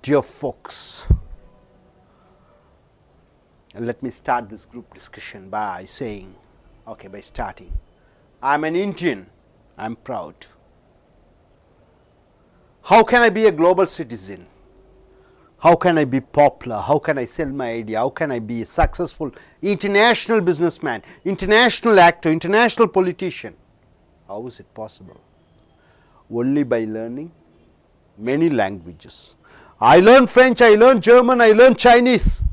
Dear folks, let me start this group discussion by saying, by starting, I'm an Indian, I'm proud. How can I be a global citizen? How can I be popular? How can I sell my idea? How can I be a successful international businessman, international actor, international politician? How is it possible? Only by learning many languages. I learn French, I learn German, I learn Chinese.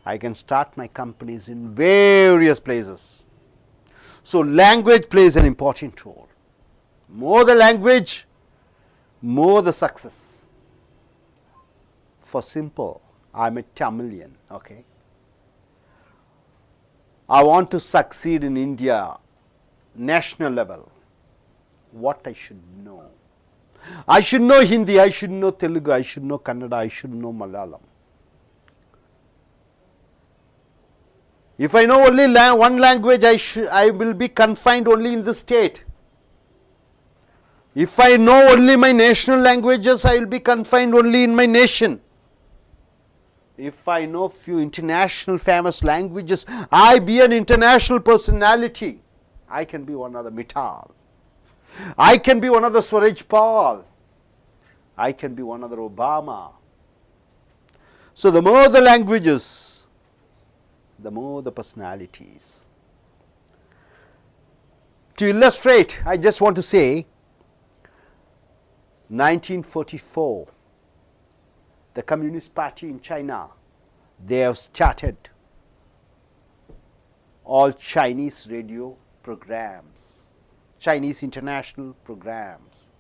I can start my companies in various places. So language plays an important role. More the language, more the success. For simple, I'm a Tamilian, okay. I want to succeed in India, national level. What I should know? I should know Hindi, I should know Telugu, I should know Kannada, I should know Malayalam. If I know only one language, I will be confined only in the state. If I know only my national languages, I will be confined only in my nation. If I know few international famous languages, I be an international personality. I can be one of the Mittal. I can be one of the Swaraj Paul. I can be one of the Obama. So the more the languages, the more the personalities. To illustrate, I just want to say, 1944, the Communist Party in China, they have started all Chinese radio programs, Chinese international programs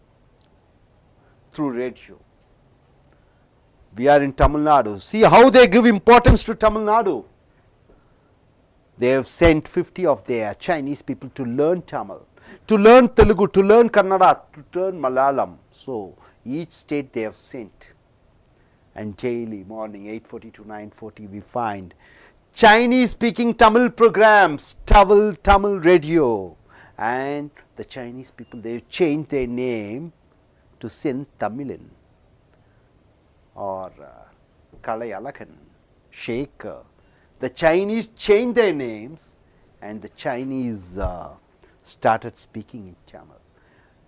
through radio. We are in Tamil Nadu. See how they give importance to Tamil Nadu. They have sent 50 of their Chinese people to learn Tamil, to learn Telugu, to learn Kannada, to learn Malayalam. So each state they have sent. And daily morning 8:40 to 9:40 we find Chinese speaking Tamil programs, Tamil radio. And the Chinese people, they changed their name to Sen Tamilan or Kalayalakan, Shaker. The Chinese changed their names and the Chinese started speaking in Tamil.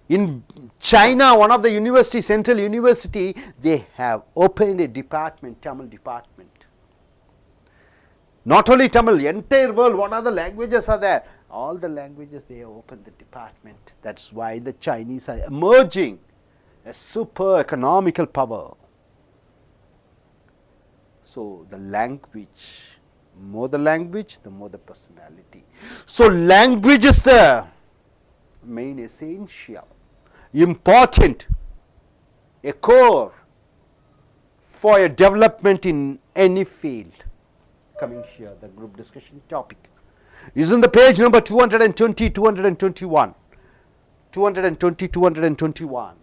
In China, one of the university, Central University, they have opened a department, Tamil department. Not only Tamil, entire world, what other languages are there? All the languages, they have opened the department. That's why the Chinese are emerging as super economical power. So the language, more the language, the more the personality. So language is the main essential, important, a core for a development in any field. Coming here, the group discussion topic is in the page number 220, 221. 220, 221.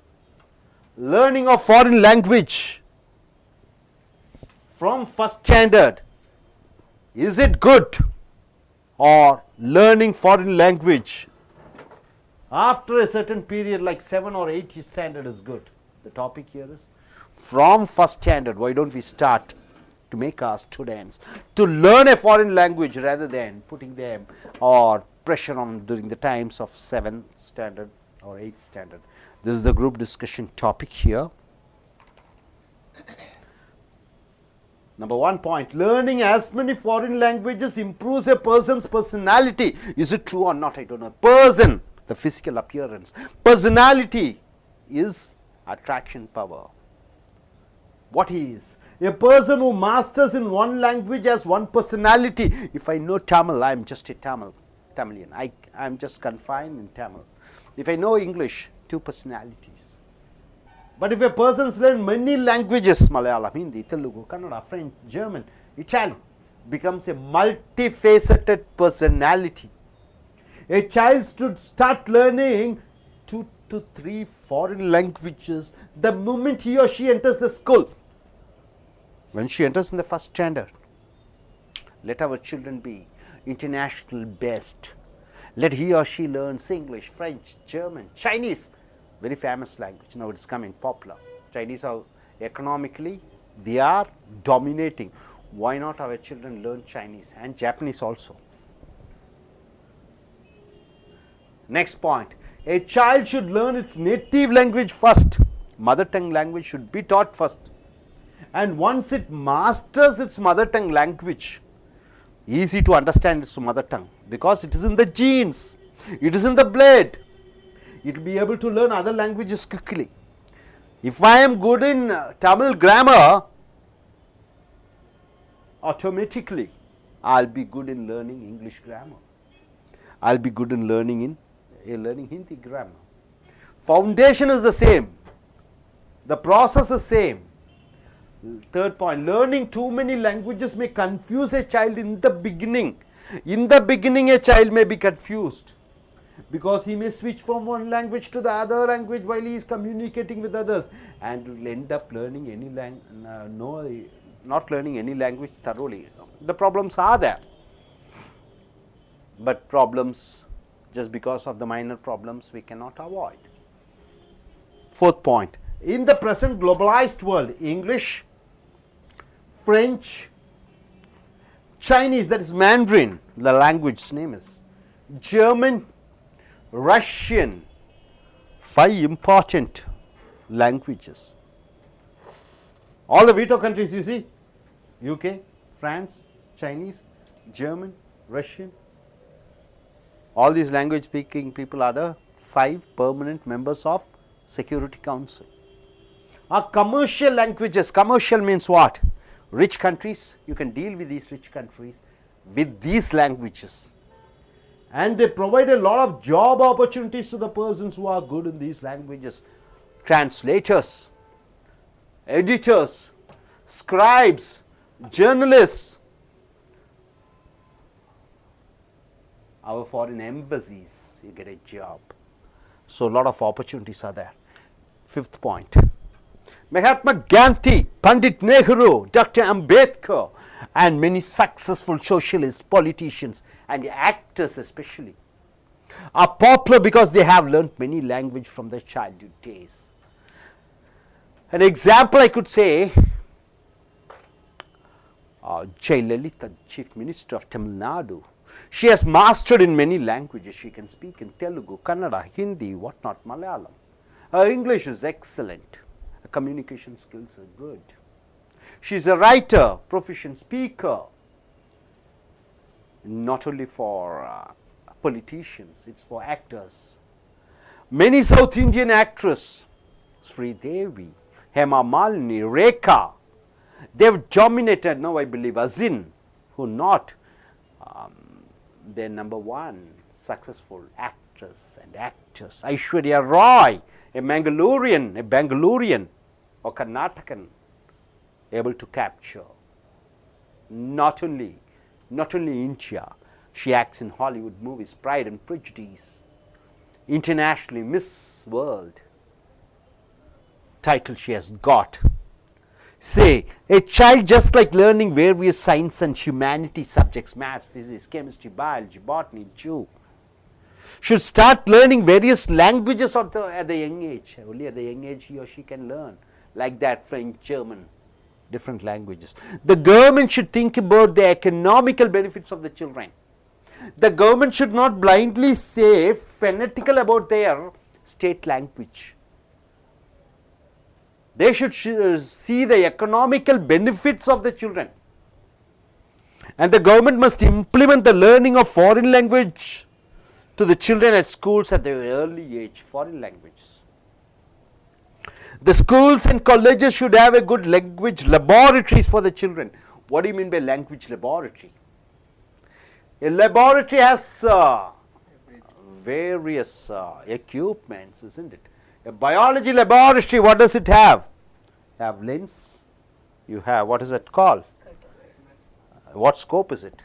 Learning of foreign language from first standard. Is it good? Or learning foreign language after a certain period like 7 or 8 standard is good? The topic here is from first standard. Why don't we start to make our students to learn a foreign language rather than putting them or pressure on during the times of 7th standard or 8th standard. This is the group discussion topic here. Number 1 point, learning as many foreign languages improves a person's personality. Is it true or not? I don't know. Person, the physical appearance. Personality is attraction power. What is? A person who masters in one language has one personality. If I know Tamil, I am just a Tamilian. I am just confined in Tamil. If I know English, 2 personalities. But if a person learns many languages, Malayalam, Hindi, Telugu, Kannada, French, German, Italian, becomes a multifaceted personality. A child should start learning 2 to 3 foreign languages the moment he or she enters the school. When she enters in the first standard, let our children be international best. Let he or she learn English, French, German, Chinese, very famous language. Now it is coming popular. Chinese are Economically, they are dominating. Why not our children learn Chinese and Japanese also? Next point, a child should learn its native language first. Mother tongue language should be taught first. And once it masters its mother tongue language, easy to understand its mother tongue, because it is in the genes, it is in the blood. It will be able to learn other languages quickly. If I am good in Tamil grammar, automatically I will be good in learning English grammar. I will be good in learning Hindi grammar. Foundation is the same. The process is same. Third point, learning too many languages may confuse a child in the beginning. In the beginning, a child may be confused because he may switch from one language to the other language while he is communicating with others, and will end up learning not learning any language thoroughly. The problems are there, but problems, just because of the minor problems, we cannot avoid. Fourth point, in the present globalized world, English, French, Chinese, that is Mandarin, the language name is, German, Russian, 5 important languages. All the veto countries you see, UK, France, Chinese, German, Russian, all these language speaking people are the 5 permanent members of Security Council. Are commercial languages. Commercial means what? Rich countries, you can deal with these rich countries with these languages, and they provide a lot of job opportunities to the persons who are good in these languages. Translators, editors, scribes, journalists, our foreign embassies, you get a job. So, a lot of opportunities are there. Fifth point, Mahatma Gandhi, Pandit Nehru, Dr. Ambedkar, and many successful socialists, politicians, and actors especially are popular because they have learnt many languages from their childhood days. An example I could say, Jayalalitha, Chief Minister of Tamil Nadu. She has mastered in many languages. She can speak in Telugu, Kannada, Hindi, whatnot, Malayalam. Her English is excellent. Her communication skills are good. She is a writer, proficient speaker, not only for politicians, it is for actors. Many South Indian actresses, Sri Devi, Hema Malini, Rekha, they have dominated now, I believe, Azin, who not their number 1 successful actress and actors. Aishwarya Roy, a Bangalorean or Karnatakan, able to capture not only India, she acts in Hollywood movies, Pride and Prejudice, internationally Miss World title she has got. Say, a child just like learning various science and humanity subjects, maths, physics, chemistry, biology, botany, zoo, should start learning various languages at the young age. Only at the young age he or she can learn like that, French, German, different languages. The government should think about the economical benefits of the children. The government should not blindly say fanatical about their state language. They should see the economical benefits of the children, and the government must implement the learning of foreign language to the children at schools at the early age, foreign languages. The schools and colleges should have a good language laboratories for the children. What do you mean by language laboratory? A laboratory has various equipments, isn't it? A biology laboratory, what does it have? You have lens, you have, what is it called? What scope is it?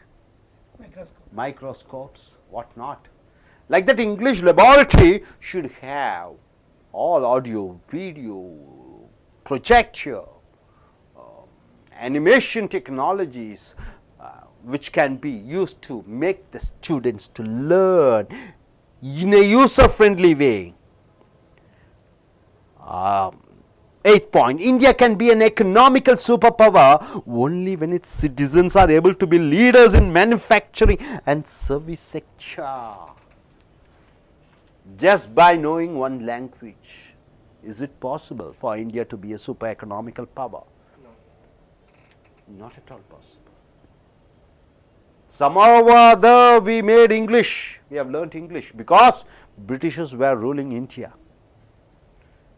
Microscopes, what not. Like that, English laboratory should have all audio, video, projector, animation technologies, which can be used to make the students to learn in a user-friendly way. Eighth point, India can be an economical superpower only when its citizens are able to be leaders in manufacturing and service sector. Just by knowing one language, is it possible for India to be a super economical power? No. Not at all possible. Somehow or other we made English, we have learnt English because Britishers were ruling India.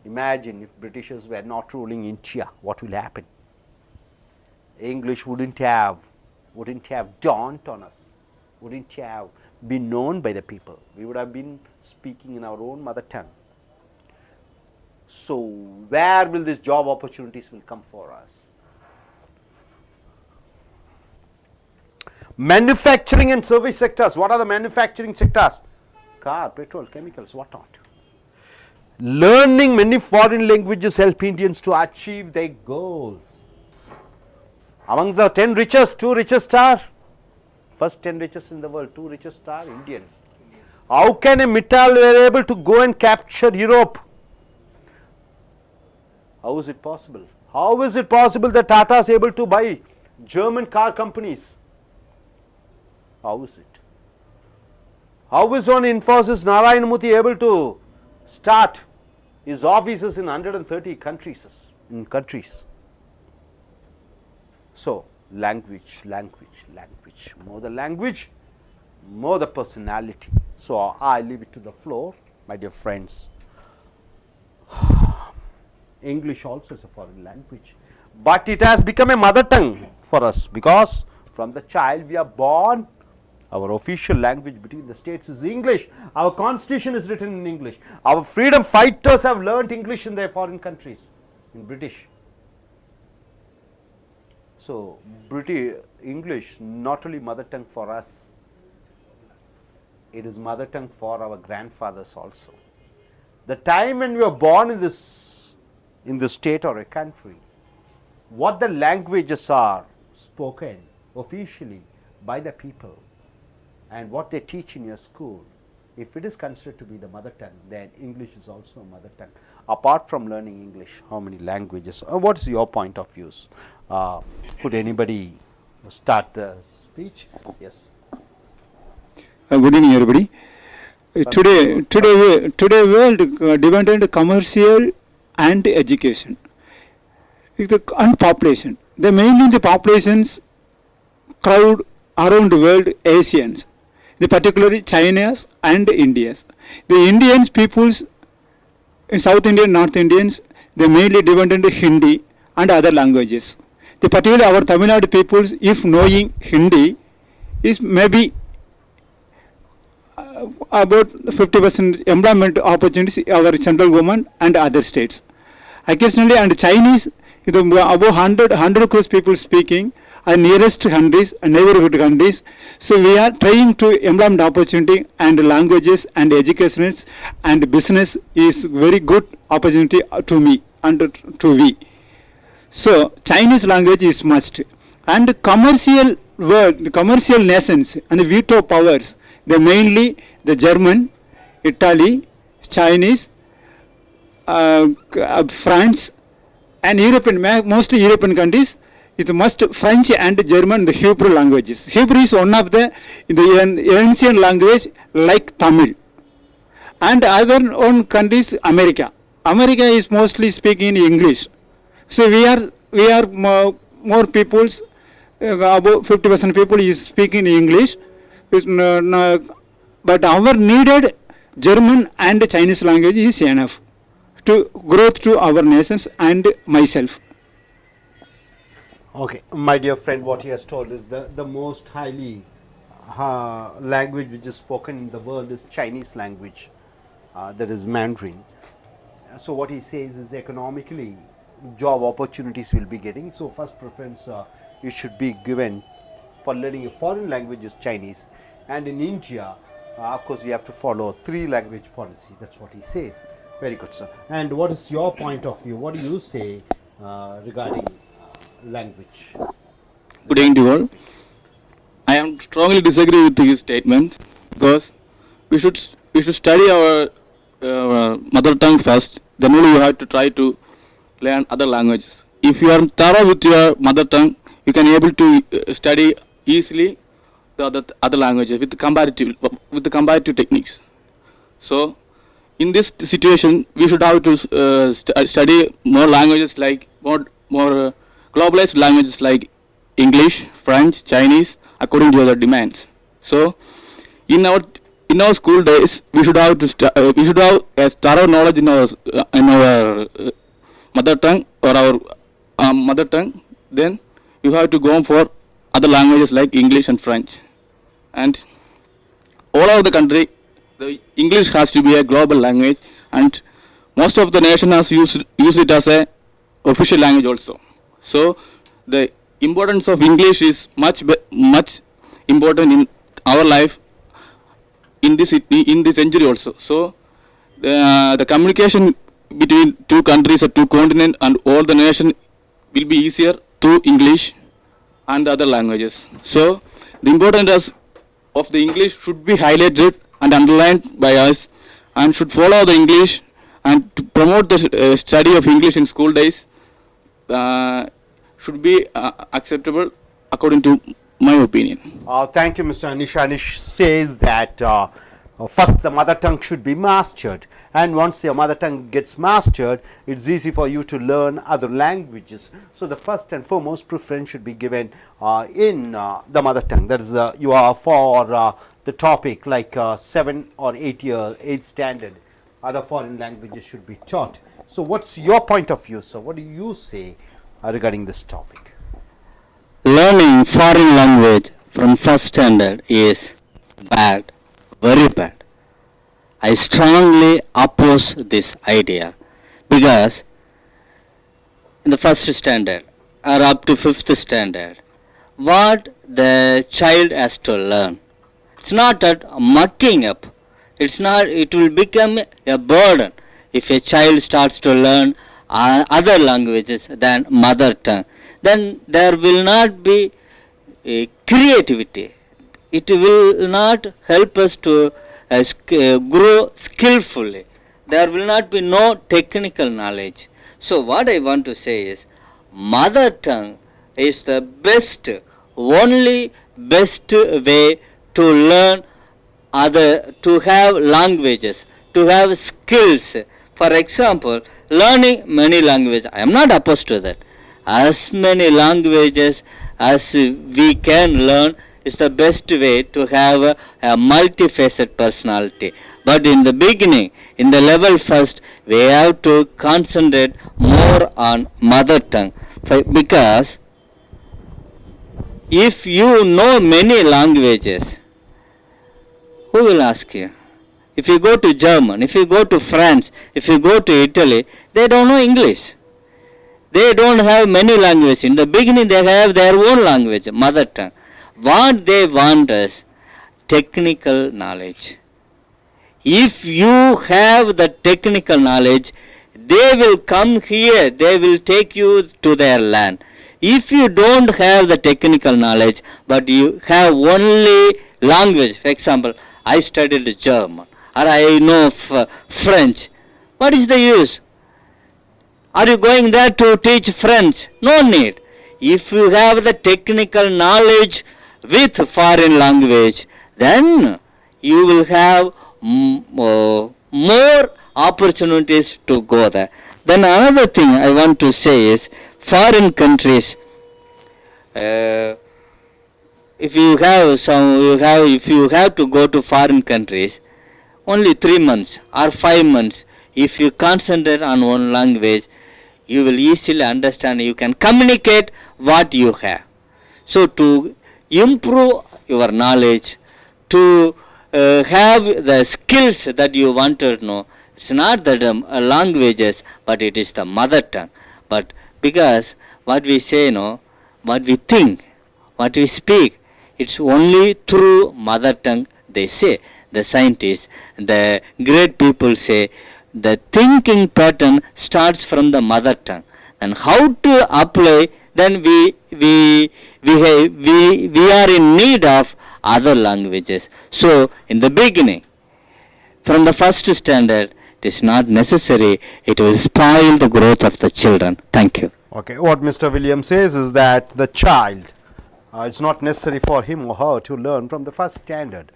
Imagine if Britishers were not ruling India, what will happen? English wouldn't have dawned on us, wouldn't have been known by the people. We would have been speaking in our own mother tongue. So where will these job opportunities will come for us? Manufacturing and service sectors. What are the manufacturing sectors? Car, petrol, chemicals, what not. Learning many foreign languages help Indians to achieve their goals. Among the 10 richest, 2 richest are, first 10 richest in the world, 2 richest are Indians. How can a Mittal be able to go and capture Europe? How is it possible? How is it possible that Tata is able to buy German car companies? How is it? How is one Infosys Narayana Murthy able to start his offices in 130 countries? So, language. More the language, more the personality. So, I leave it to the floor, my dear friends. English also is a foreign language, but it has become a mother tongue for us because from the child we are born, our official language between the states is English. Our constitution is written in English. Our freedom fighters have learnt English in their foreign countries, in British. So, English not only mother tongue for us, it is mother tongue for our grandfathers also. The time when we were born in the state or a country, what the languages are spoken officially by the people and what they teach in your school, if it is considered to be the mother tongue, then English is also a mother tongue. Apart from learning English, how many languages? What is your point of views? Could anybody start the speech? Yes. Good evening, everybody. Today world divided commercial and education and population. Mainly the populations crowd around the world Asians, particularly China's and India's. The Indians peoples in South Indian, North Indians, they mainly dependent on Hindi and other languages. Particularly our Tamil Nadu peoples, if knowing Hindi, is maybe about 50% employment opportunities our central government and other states. Occasionally, and Chinese, above 100 crores people speaking, are nearest countries and neighborhood countries. So we are trying to employment opportunity and languages and education and business is very good opportunity to me and to we. So Chinese language is must. And commercial world, the commercial nations and the veto powers, they mainly the German, Italy, Chinese, France and European, mostly European countries. It must French and German, the Hebrew languages. Hebrew is one of the ancient language like Tamil. And other own countries, America. America is mostly speaking English. So we are more peoples, about 50% people is speaking English. But our needed German and Chinese language is enough to growth to our nations and myself. Okay, my dear friend, what he has told is the most highly language which is spoken in the world is Chinese language, that is Mandarin. So what he says is economically job opportunities will be getting. So first preference you should be given for learning a foreign language is Chinese. And in India, of course, we have to follow 3 language policy. That's what he says. Very good, sir. And what is your point of view? What do you say regarding language? Good evening to all. I am strongly disagree with his statement because we should study our mother tongue first. Then only you have to try to learn other languages. If you are thorough with your mother tongue, you can able to study easily the other languages with the comparative techniques. So, in this situation, we should have to study more languages like more globalized languages like English, French, Chinese, according to the demands. So, in our school days, we should have a thorough knowledge in our mother tongue or our mother tongue. Then you have to go for other languages like English and French. And all over the country, the English has to be a global language, and most of the nation has used it as a official language also. So the importance of English is much important in our life in this century also. So the communication between two countries or two continents and all the nation will be easier through English and other languages. So the importance of the English should be highlighted and underlined by us, and should follow the English, and to promote the study of English in school days should be acceptable according to my opinion. Thank you, Mr. Anish. Anish says that first the mother tongue should be mastered, and once your mother tongue gets mastered, it's easy for you to learn other languages. So the first and foremost preference should be given in the mother tongue. That is, you are for the topic like 7 or 8 standard, other foreign languages should be taught. So what's your point of view, sir? What do you say regarding this topic? Learning foreign language from first standard is bad, very bad. I strongly oppose this idea, because in the first standard or up to 5th standard, what the child has to learn, it's not that mucking up. It will become a burden if a child starts to learn other languages than mother tongue. Then there will not be creativity. It will not help us to grow skillfully. There will not be no technical knowledge. So what I want to say is, mother tongue is the best, only best way to learn to have languages, to have skills. For example, learning many languages, I am not opposed to that. As many languages as we can learn is the best way to have a multifaceted personality. But in the beginning, in the level first, we have to concentrate more on mother tongue, because if you know many languages, who will ask you? If you go to German, if you go to France, if you go to Italy, they don't know English. They don't have many languages. In the beginning, they have their own language, mother tongue. What they want is technical knowledge. If you have the technical knowledge, they will come here, they will take you to their land. If you don't have the technical knowledge, but you have only language, for example, I studied German, or I know French, what is the use? Are you going there to teach French? No need. If you have the technical knowledge with foreign language, then you will have more opportunities to go there. Then another thing I want to say is, foreign countries, if you have to go to foreign countries, only 3 months or 5 months, if you concentrate on one language, you will easily understand, you can communicate what you have. So to improve your knowledge, to have the skills that you want to know, it's not the languages, but it is the mother tongue. But because what we say, what we think, what we speak, it's only through mother tongue, they say. The scientists, the great people say, the thinking pattern starts from the mother tongue. And how to apply, then we are in need of other languages. So in the beginning, from the first standard, It is not necessary. It will spoil the growth of the children. Thank you. Okay, what Mr. Williams says is that the child, it's not necessary for him or her to learn from the first standard.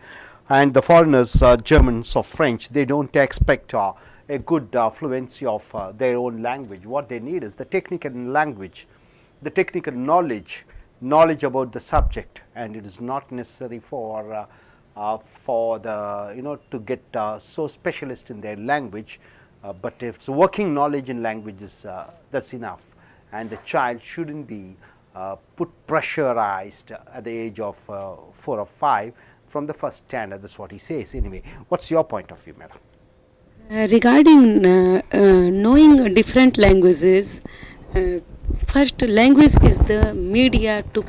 And the foreigners, Germans or French, they don't expect a good fluency of their own language. What they need is the technical language, the technical knowledge about the subject, and it is not necessary for the to get so specialist in their language, but if it's working knowledge in languages, that's enough. And the child shouldn't be put pressurized at the age of 4 or 5 from the first standard. That's what he says. Anyway, what's your point of view, madam? Regarding knowing different languages, first, language is the media to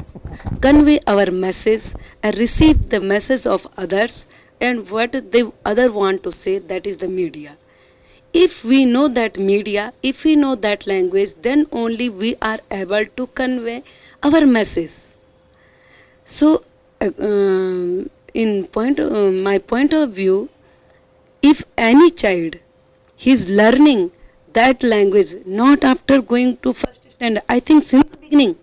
convey our message and receive the message of others, and what the other want to say, that is the media. If we know that media, if we know that language, then only we are able to convey our message. So, my point of view, if any child is learning that language not after going to first standard, I think since the beginning,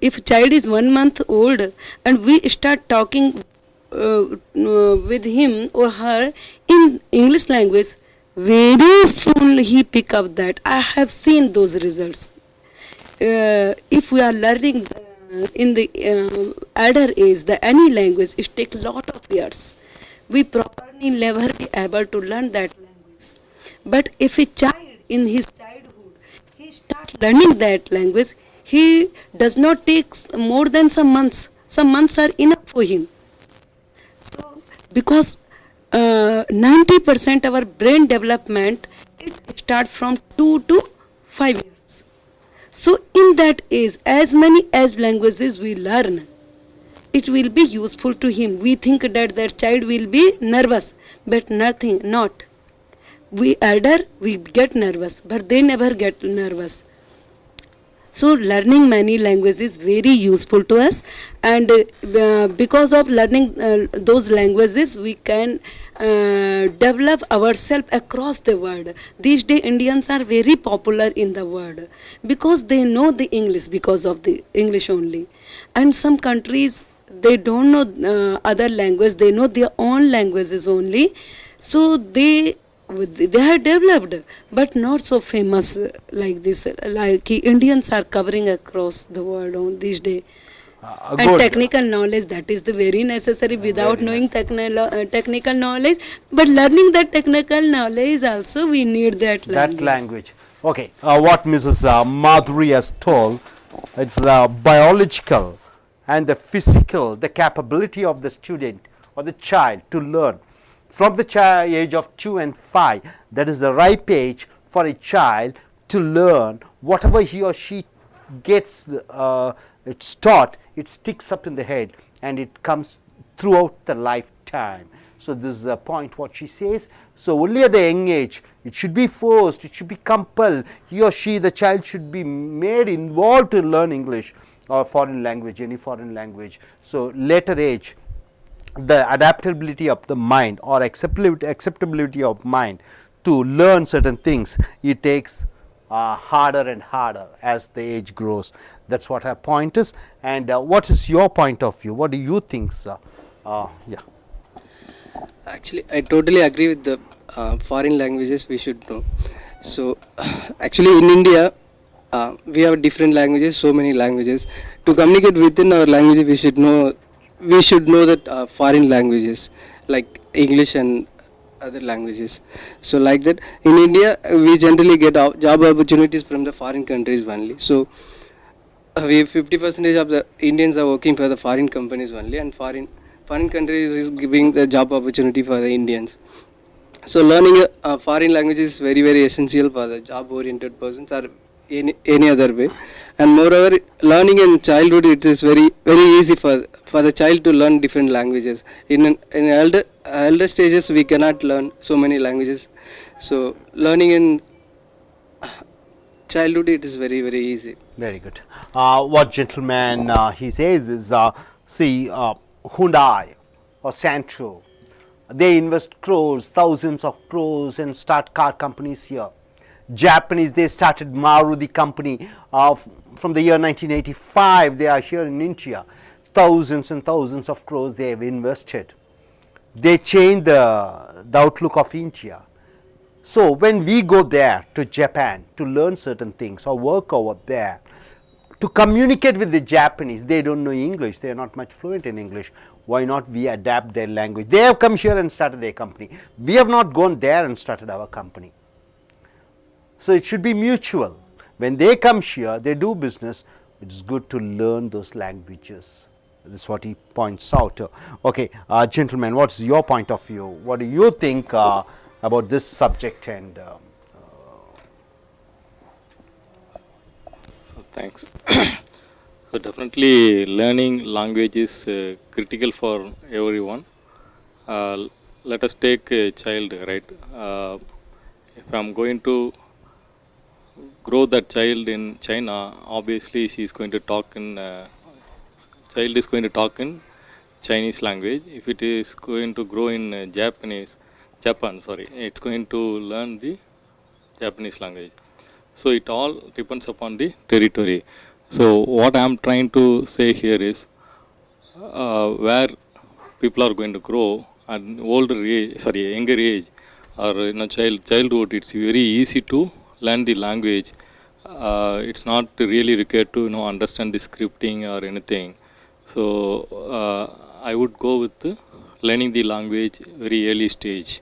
if child is 1 month old and we start talking with him or her in English language, very soon he pick up that. I have seen those results. If we are learning in the elder age, any language, it takes lot of years. We properly never be able to learn that language. But if a child in his childhood, he starts learning that language, he does not take more than some months. Some months are enough for him. So, because 90% our brain development, it starts from 2 to 5 years. So, in that age, as many as languages we learn, it will be useful to him. We think that child will be nervous, but nothing, not. We elder, we get nervous, but they never get nervous. So learning many languages is very useful to us, and because of learning those languages, we can develop ourselves across the world. These days Indians are very popular in the world because they know the English, because of the English only. And some countries, they don't know other language, they know their own languages only. So they are developed, but not so famous like this. Like Indians are covering across the world on these days. And technical knowledge, that is the very necessary. Without knowing technical knowledge, but learning that technical knowledge also, we need that language. Okay, what Mrs. Madhuri has told, it's the biological and the physical, the capability of the student or the child to learn. From the age of 2 and 5, that is the ripe age for a child to learn. Whatever he or she gets it's taught, it sticks up in the head and it comes throughout the lifetime. So this is a point what she says. So only at the young age, it should be forced, it should be compelled. He or she, the child, should be made involved to learn English or foreign language, any foreign language. So later age, the adaptability of the mind or acceptability of mind to learn certain things, it takes harder and harder as the age grows. That's what her point is. And what is your point of view? What do you think, sir? Yeah. Actually, I totally agree with the foreign languages we should know. So, actually in India, we have different languages, so many languages. To communicate within our language, we should know that foreign languages like English and other languages. So like that, in India, we generally get job opportunities from the foreign countries only. So we 50% of the Indians are working for the foreign companies only, and foreign countries is giving the job opportunity for the Indians. So learning a foreign language is very, very essential for the job oriented persons or any other way. And moreover, learning in childhood, it is very, very easy for the child to learn different languages. In elder stages, we cannot learn so many languages. So learning in childhood, it is very, very easy. Very good. What gentleman he says is, see, Hyundai or Sancho, They invest crores, thousands of crores, and start car companies here. Japanese, they started Maruti company from the year 1985. They are here in India. Thousands and thousands of crores they have invested. They changed the outlook of India. So when we go there to Japan to learn certain things or work over there, to communicate with the Japanese, they don't know English, they are not much fluent in English. Why not we adapt their language? They have come here and started their company. We have not gone there and started our company. So it should be mutual. When they come here, they do business, it's good to learn those languages. This is what he points out. Okay, gentlemen, what's your point of view? What do you think about this subject? And So thanks. So definitely learning language is critical for everyone. Let us take a child, right? If I'm going to grow that child in China, obviously she is going to talk in child is going to talk in Chinese language. If it is going to grow in Japan, it's going to learn the Japanese language. So it all depends upon the territory. So what I am trying to say here is where people are going to grow at younger age or childhood, it's very easy to learn the language. It's not really required to understand the scripting or anything. So I would go with learning the language very early stage,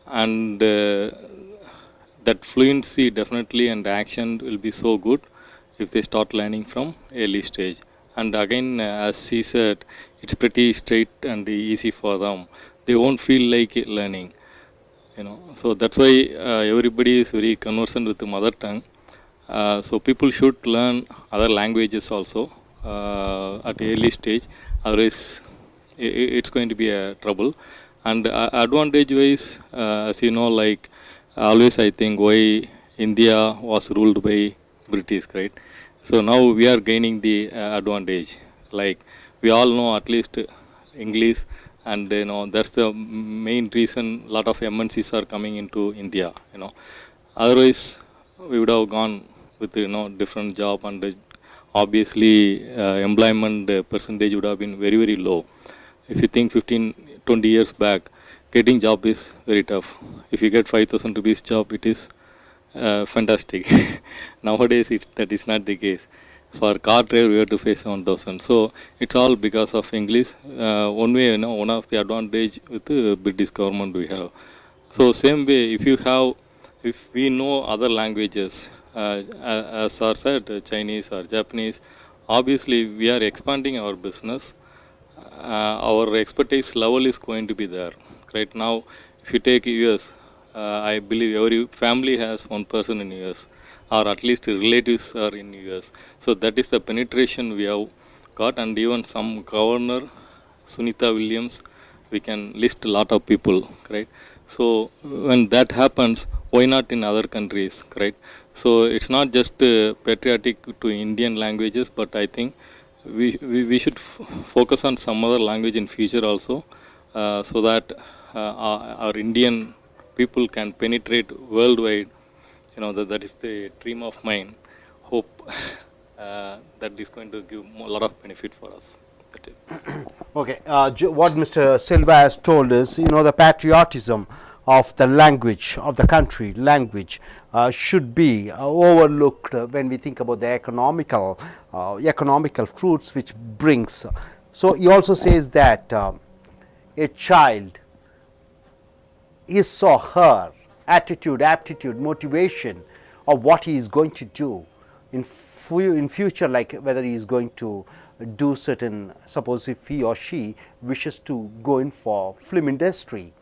and that fluency definitely and action will be so good if they start learning from early stage. And again, as he said, it's pretty straight and easy for them. They won't feel like learning, So that's why everybody is very conversant with the mother tongue. So people should learn other languages also at early stage. Otherwise, it's going to be a trouble. And advantage wise, as you know, like always I think why India was ruled by British, right? So now we are gaining the advantage. Like we all know at least English, and that's the main reason a lot of MNCs are coming into India. Otherwise we would have gone with different job, and obviously employment percentage would have been very, very low. If you think 15-20 years back, getting job is very tough. If you get 5,000 rupees job, it is fantastic. Nowadays that is not the case. For car driver we have to face 1,000. So it's all because of English. One way, one of the advantage with the British government we have. So same way, if we know other languages, as sir said, Chinese or Japanese, obviously we are expanding our business. Our expertise level is going to be there. Right now, if you take US, I believe every family has one person in US, or at least relatives are in US. So that is the penetration we have got, and even some governor, Sunita Williams, we can list a lot of people, right? So when that happens, why not in other countries, right? So it's not just patriotic to Indian languages, but I think we should focus on some other language in future also, so that our Indian people can penetrate worldwide. That is the dream of mine. Hope that is going to give a lot of benefit for us. That's it. okay, what Mr. Silva has told us, the patriotism of the language of the country, language should be overlooked when we think about the economical fruits which brings. So he also says that a child, his or her attitude, aptitude, motivation of what he is going to do in future, like whether he is going to do certain, suppose if he or she wishes to go in for film industry,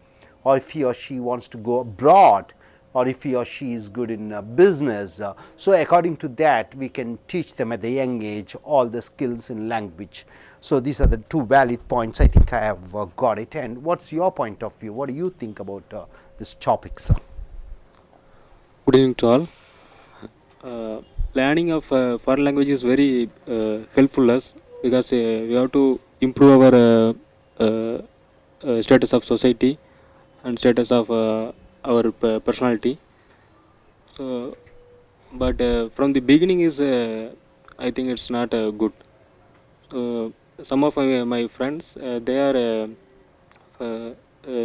or if he or she wants to go abroad, or if he or she is good in business. So according to that, we can teach them at the young age all the skills in language. So these are the two valid points. I think I have got it. And what's your point of view? What do you think about this topic, sir? Good evening to all. Learning of foreign language is very helpful us, because we have to improve our status of society, and status of our personality. So, but from the beginning is I think it's not good. So some of my friends they are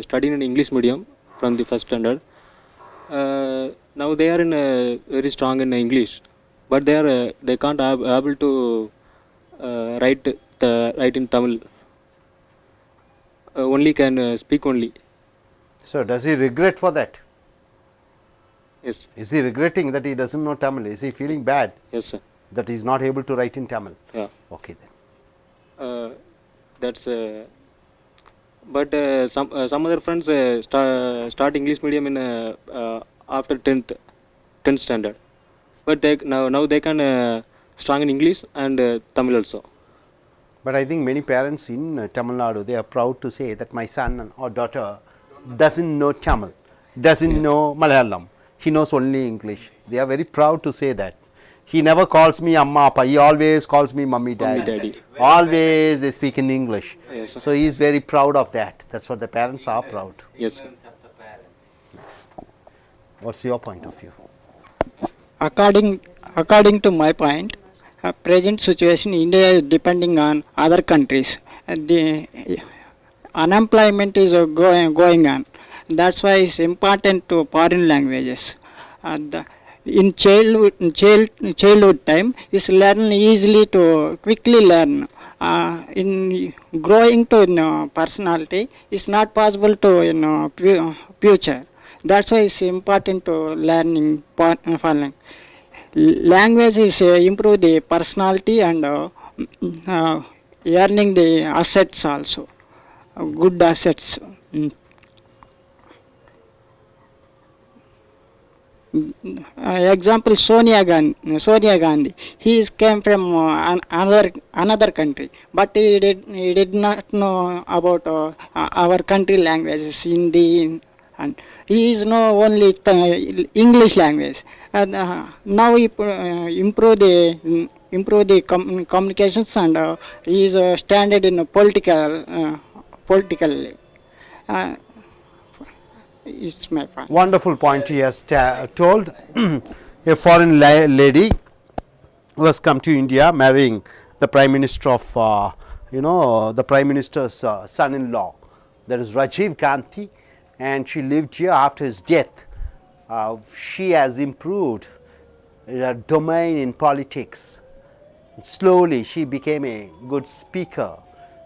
studying in English medium from the first standard. Now they are in very strong in English, but they can't able to write in Tamil. Only can speak only. So does he regret for that? Yes. Is he regretting that he doesn't know Tamil? Is he feeling bad Yes, sir. that he is not able to write in Tamil? Yeah. Okay then. That's but some other friends start English medium in after 10th standard, but they now they can strong in English and Tamil also. But I think many parents in Tamil Nadu, they are proud to say that my son or daughter doesn't know Tamil, doesn't know Malayalam, he knows only English. They are very proud to say that. He never calls me Amma Appa, he always calls me Mummy Daddy. Daddy. Always they speak in English. Yes, sir. So he is very proud of that. That's what the parents are proud. Yes, sir. What's your point of view? According to my point, present situation India is depending on other countries. The unemployment is going on. That's why it's important to foreign languages. In childhood time, is learn easily to quickly learn. In growing to personality, it's not possible to future. That's why it's important to learning foreign language is improve the personality and earning the assets also, good assets. Example Sonia Gandhi. He came from another country, but he did not know about our country languages, Hindi, and he is know only English language. Now he improve the communications, and he is standard in political. It's my point. Wonderful point he has told. A foreign lady who has come to India marrying the Prime Minister of, the Prime Minister's son-in-law, that is Rajiv Gandhi, and she lived here after his death. She has improved her domain in politics. Slowly she became a good speaker.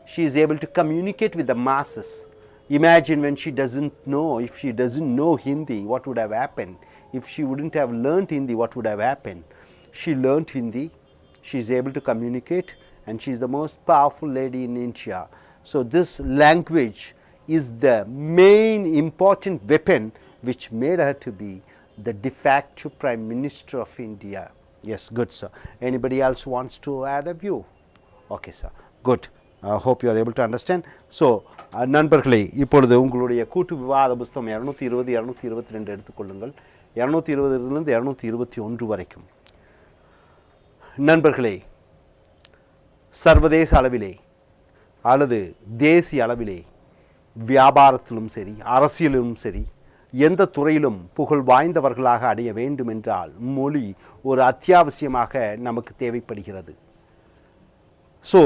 She is able to communicate with the masses. Imagine when she doesn't know, if she doesn't know Hindi, what would have happened? If she wouldn't have learnt Hindi, what would have happened? She learnt Hindi, she is able to communicate, and she is the most powerful lady in India. So this language is the main important weapon which made her to be the de facto Prime Minister of India. Yes, good sir. Anybody else wants to add a view? Okay sir, good. I hope you are able to understand. So நண்பர்களே, இப்பொழுது உங்களுடைய கூட்டு விவாத புஸ்தகம் 220 222 எடுத்துக்கொள்ளுங்கள். 220 221 வரைக்கும். நண்பர்களே, சர்வதேச அளவிலே அல்லது தேசிய அளவிலே வியாபாரத்திலும் சரி, அரசியலிலும் சரி, எந்த துறையிலும் புகழ் வாய்ந்தவர்களாக அடைய வேண்டும் என்றால் மொழி ஒரு அத்தியாவசியமாக நமக்கு தேவைப்படுகிறது. ஸோ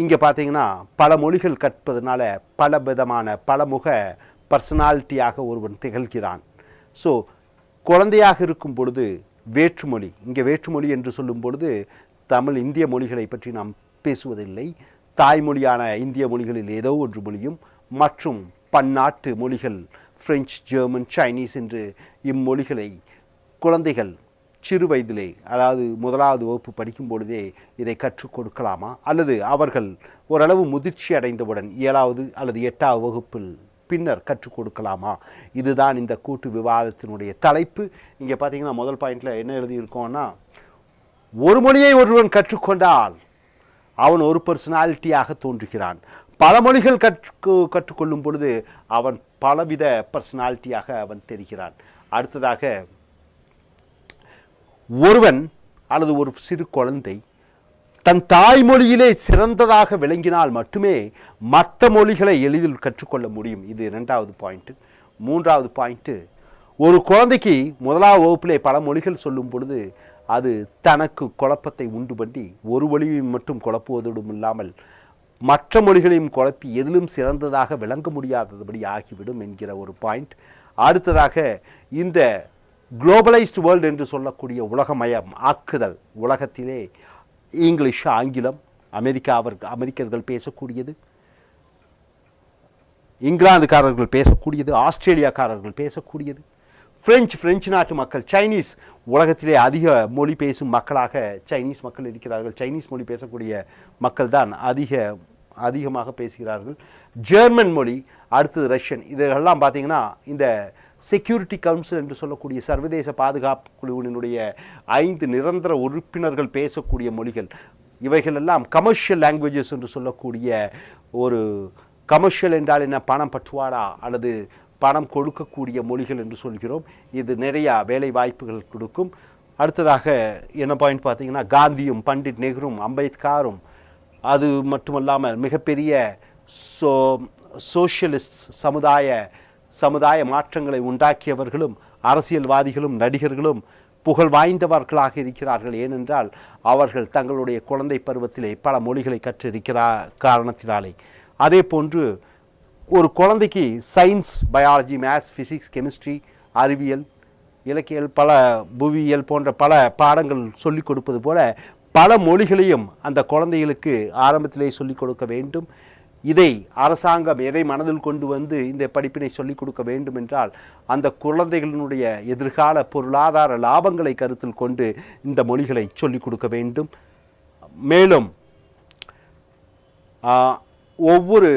இங்கே பார்த்தீங்கன்னா பல மொழிகள் கற்பதனால பல விதமான பலமுக பர்சனாலிட்டியாக ஒருவன் திகழ்கிறான். ஸோ குழந்தையாக இருக்கும் பொழுது வேற்றுமொழி, இங்கே வேற்றுமொழி என்று சொல்லும் பொழுது தமிழ் இந்திய மொழிகளை பற்றி நாம் பேசுவதில்லை. தாய்மொழியான இந்திய மொழிகளில் ஏதோ ஒன்று மொழியும் மற்றும் பன்னாட்டு மொழிகள் பிரெஞ்சு, ஜெர்மன், சைனீஸ் என்று இம்மொழிகளை குழந்தைகள் சிறு வயதிலே, அதாவது 1வது வகுப்பு படிக்கும் பொழுதே இதை கற்றுக் கொடுக்கலாமா, அல்லது அவர்கள் ஓரளவு முதிர்ச்சி அடைந்தவுடன் 7வது அல்லது 8வது வகுப்பில் பின்னர் கற்றுக் கொடுக்கலாமா? இதுதான் இந்த கூட்டு விவாதத்தினுடைய தலைப்பு. இங்கே பார்த்தீங்கன்னா முதல் பாயிண்டில் என்ன எழுதியிருக்கோன்னா, ஒரு மொழியை ஒருவன் கற்றுக்கொண்டால் அவன் ஒரு பர்சனாலிட்டியாக தோன்றுகிறான். பல மொழிகள் கற்றுக்கொள்ளும் பொழுது அவன் பலவித பர்சனாலிட்டியாக அவன் தெரிகிறான். அடுத்ததாக, ஒருவன் அல்லது ஒரு சிறு குழந்தை தன் தாய்மொழியிலே சிறந்ததாக விளங்கினால் மட்டுமே மற்ற மொழிகளை எளிதில் கற்றுக்கொள்ள முடியும். இது 2வது பாயிண்ட். மூன்றாவது பாயிண்ட்டு, ஒரு குழந்தைக்கு முதலாவது வகுப்பிலே பல மொழிகள் சொல்லும் பொழுது அது தனக்கு குழப்பத்தை உண்டு பண்ணி ஒரு மொழியை மட்டும் குழப்புவதோடும் இல்லாமல் மற்ற மொழிகளையும் குழப்பி எதிலும் சிறந்ததாக விளங்க முடியாதபடி ஆகிவிடும் என்கிற ஒரு பாயிண்ட். அடுத்ததாக, இந்த குளோபலைஸ்டு வேர்ல்டு என்று சொல்லக்கூடிய உலகமயம் ஆக்குதல், உலகத்திலே இங்கிலீஷ், ஆங்கிலம், அமெரிக்கர்கள் பேசக்கூடியது, இங்கிலாந்துக்காரர்கள் பேசக்கூடியது, ஆஸ்திரேலியாக்காரர்கள் பேசக்கூடியது, பிரெஞ்சு நாட்டு மக்கள், சைனீஸ், உலகத்திலே அதிக மொழி பேசும் மக்களாக சைனீஸ் மக்கள் இருக்கிறார்கள். சைனீஸ் மொழி பேசக்கூடிய மக்கள் தான் அதிகமாக பேசுகிறார்கள். ஜெர்மன் மொழி, அடுத்தது ரஷ்யன். இதெல்லாம் பார்த்தீங்கன்னா இந்த செக்யூரிட்டி கவுன்சில் என்று சொல்லக்கூடிய சர்வதேச பாதுகாப்பு குழுவினுடைய 5 நிரந்தர உறுப்பினர்கள் பேசக்கூடிய மொழிகள். இவைகளெல்லாம் கமர்ஷியல் லாங்குவேஜஸ் என்று சொல்லக்கூடிய, ஒரு கமர்ஷியல் என்றால் என்ன, பணம் பட்டுவாடா அல்லது பணம் கொடுக்கக்கூடிய மொழிகள் என்று சொல்கிறோம். இது நிறையா வேலை வாய்ப்புகள் கொடுக்கும். அடுத்ததாக என்ன பாயிண்ட் பார்த்தீங்கன்னா, காந்தியும் பண்டிட் நெஹ்ரும் அம்பேத்கரும், அது மட்டுமல்லாமல் மிகப்பெரிய சோஷியலிஸ்ட் சமுதாய மாற்றங்களை உண்டாக்கியவர்களும் அரசியல்வாதிகளும் நடிகர்களும் புகழ் வாய்ந்தவர்களாக இருக்கிறார்கள். ஏனென்றால் அவர்கள் தங்களுடைய குழந்தை பருவத்திலே பல மொழிகளை கற்றிருக்கிற காரணத்தினாலே. அதே போன்று ஒரு குழந்தைக்கு science, biology, maths, physics, chemistry, அறிவியல், இலக்கியல், பல புவியியல் போன்ற பல பாடங்கள் சொல்லிக் கொடுப்பது போல பல மொழிகளையும் அந்த குழந்தைகளுக்கு ஆரம்பத்திலே சொல்லிக் கொடுக்க வேண்டும். இதை அரசாங்கம் எதை மனதில் கொண்டு வந்து இந்த படிப்பினை சொல்லிக் கொடுக்க வேண்டும் என்றால், அந்த குழந்தைகளினுடைய எதிர்கால பொருளாதார லாபங்களை கருத்தில் கொண்டு இந்த மொழிகளை சொல்லிக் கொடுக்க வேண்டும். மேலும் ஒவ்வொரு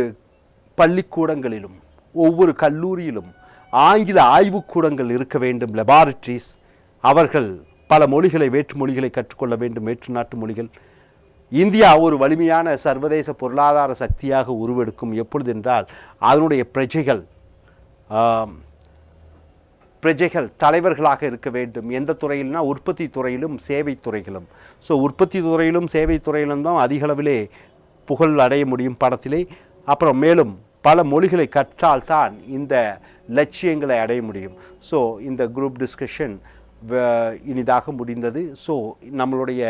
பள்ளிக்கூடங்களிலும் ஒவ்வொரு கல்லூரியிலும் ஆங்கில ஆய்வுக்கூடங்கள் இருக்க வேண்டும், லெபார்டரிஸ். அவர்கள் பல மொழிகளை, வேற்று மொழிகளை கற்றுக்கொள்ள வேண்டும், வேற்று நாட்டு மொழிகள். இந்தியா ஒரு வலிமையான சர்வதேச பொருளாதார சக்தியாக உருவெடுக்கும். எப்பொழுது என்றால், அதனுடைய பிரஜைகள் தலைவர்களாக இருக்க வேண்டும். எந்த துறையில்னா, உற்பத்தி துறையிலும் சேவை துறைகளும். ஸோ உற்பத்தி துறையிலும் சேவை துறையிலும் தான் அதிகளவிலே புகழ் அடைய முடியும் படத்திலே. அப்புறம் மேலும் பல மொழிகளை கற்றால்தான் இந்த லட்சியங்களை அடைய முடியும். ஸோ இந்த குரூப் டிஸ்கஷன் இனிதாக முடிந்தது. ஸோ நம்மளுடைய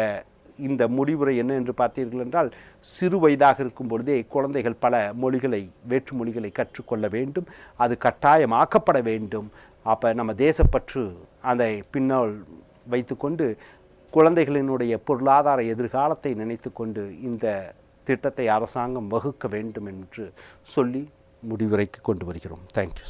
இந்த முடிவுரை என்ன என்று பார்த்தீர்கள் என்றால், சிறு வயதாக இருக்கும் பொழுதே குழந்தைகள் பல மொழிகளை, வேற்று மொழிகளை கற்றுக்கொள்ள வேண்டும். அது கட்டாயமாக்கப்பட வேண்டும். அப்போ நம்ம தேசப்பற்று அதை பின்னால் வைத்துக்கொண்டு குழந்தைகளினுடைய பொருளாதார எதிர்காலத்தை நினைத்து கொண்டு இந்த திட்டத்தை அரசாங்கம் வகுக்க வேண்டும் என்று சொல்லி முடிவுரைக்கு கொண்டு வருகிறோம். தேங்க்யூ.